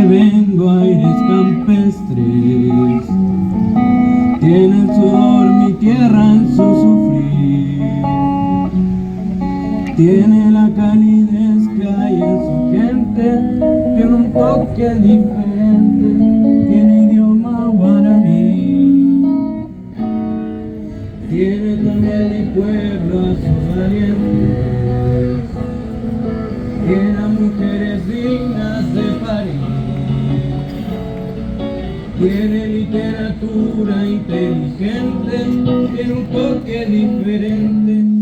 vengo aires campestres. Tiene el sudor mi tierra en su sufrir. Tiene la calidez que hay en su gente. Tiene un toque diferente. Tiene idioma guaraní. Tiene también mi pueblo a sus valientes. Tiene a mujeres dignas de París. Tiene literatura inteligente, tiene un toque diferente.